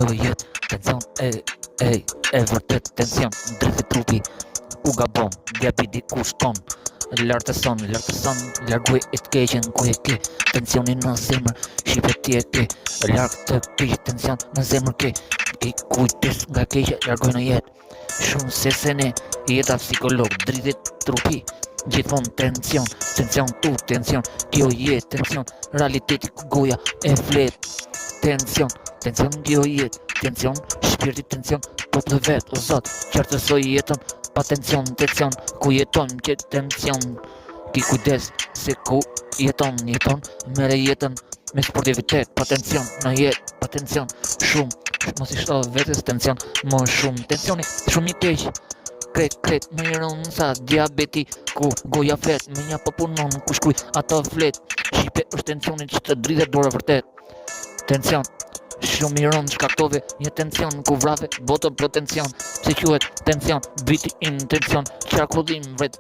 gojet, tension, e vërtet tension, drejt e trupi, u gabon, gabi dikush ton, lartëson, larguj e t'keqen ku e ke, tensionin në zemër, shipe ti e ke, larg të keq, tension në zemër ke, kujtes nga keqja, largoj në jetë, shumë se se ne, jeta psikolog, dritet trupi, gjithmon tension, tension, kjo jetë, tension, realiteti ku goja e flet, tension, kjo jetë, tension, shpirti tension, pop dhe vet, o zot, qartësoj jetën, pa tension, ku jeton, që tension, ki kujdes, se ku jeton, mere jetën, me sportivitet, pa tension, në jetë, pa tension, shumë, mos i shto vetës tension, më shumë, tensioni, shumë i keq, kret, më i rënë sa diabeti, ku goja flet, me nja pëpunon, ku shkuj, ato flet, shipe është tensionin që të dridhe dore vërtet, tension, shumë i rënë shkaktove një tension, ku vrave, botën për tension, se quhet tension, biti in tension, qarkullim vret,